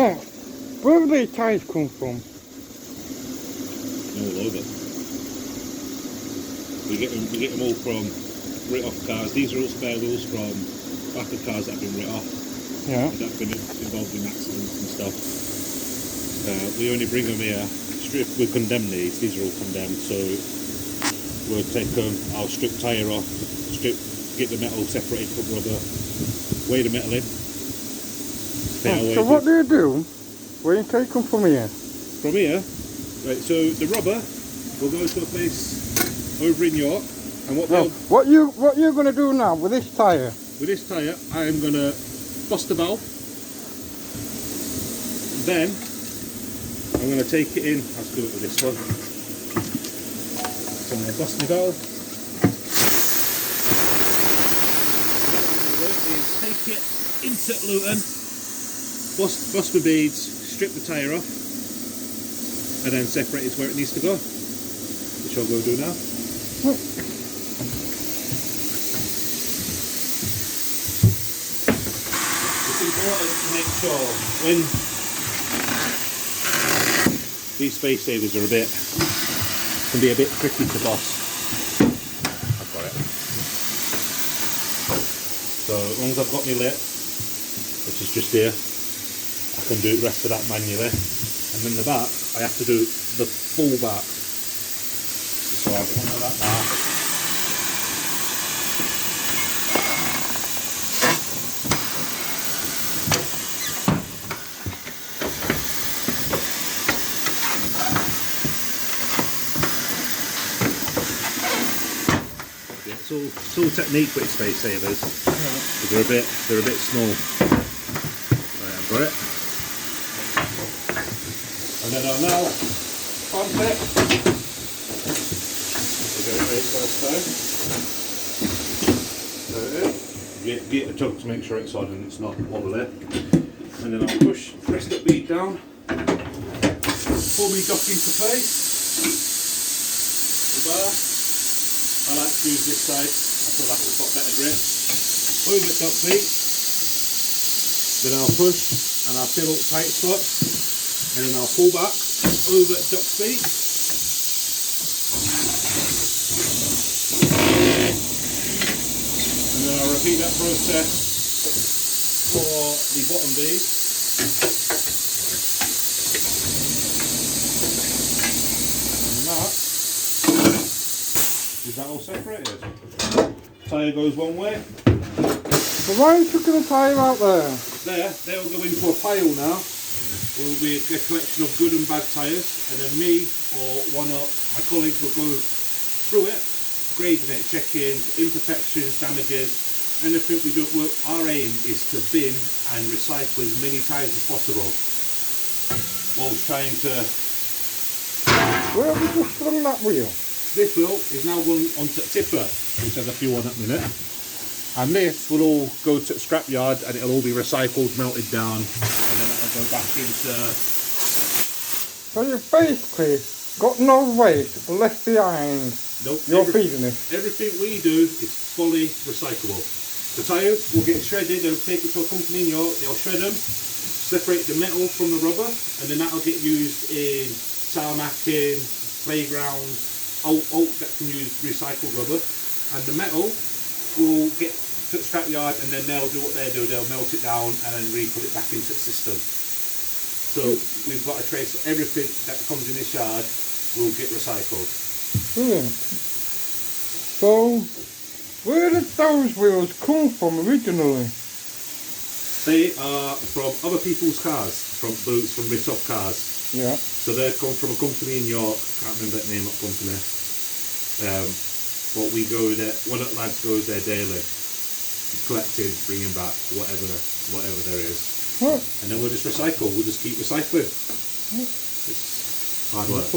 Oh, where have these tyres come from? All over. We get them all from writ off cars. These are all spare wheels from back of cars that have been writ off. Yeah. That have been involved in accidents and stuff. We only bring them here. We condemn these. These are all condemned. So we'll take them. I'll strip tyre off. Get the metal separated from rubber. Weigh the metal in. So what do you do when you take them from here? From here, right? So the rubber will go to a place over in York, and what you going to do now with this tyre? With this tyre, I am going to bust the valve. Then I'm going to take it in. Let's do it with this one. So I'm going to bust the valve. What I'm going to do is take it into Luton, bust the beads, strip the tyre off, and then separate it where it needs to go, which I'll go do now. It's important to make sure when these space savers are can be a bit tricky to boss. I've got it. So as long as I've got my lit, which is just here, I can do the rest of that manually. And then the back, I have to do the full back. So I've got that back. Yeah, it's all technique with space savers. Yeah. They're a bit small. Right, I've got it. And then I'll now pump it. We'll get it right first time. There it is. Get the tug to make sure it's on and it's not wobbly. And then I'll push the rest of the bead down. Pull me dock into place. The bar. I like to use this side. I feel like it's got better grip. Over at dock beat. Then I'll push and I'll fill up tight spots. And then I'll pull back over at duck speed. And then I'll repeat that process for the bottom bead. And that is that all separated. Tyre goes one way. So why are you chucking the tyre out there? They'll go into a pile now. Will be a collection of good and bad tyres, and then me or one of my colleagues will go through it, grading it, checking imperfections, damages, anything we don't work. Our aim is to bin and recycle as many tyres as possible, whilst trying to... Where have you just done that wheel? This wheel is now going onto tipper, which has a few on at the minute. And this will all go to the scrapyard and it'll all be recycled, melted down, and then it'll go back into... So you've basically got no waste left behind. Nope. You're feeding it. Everything we do is fully recyclable. The tyres will get shredded, they'll take it to a company in York, they'll shred them, separate the metal from the rubber, and then that'll get used in tarmacking, playgrounds, all that can use recycled rubber. And the metal will get to the scrapyard and then they'll do what they do, they'll melt it down and then re-put it back into the system. So we've got a trace of everything that comes in this yard will get recycled. Brilliant. So, where did those wheels come from originally? They are from other people's cars, from boats, from writ-off cars. Yeah. So they come from a company in York, can't remember the name of the company. But we go there, one of the lads goes there daily, collecting, bringing back whatever there is. What? And then we'll just recycle, we'll just keep recycling. It's hard work.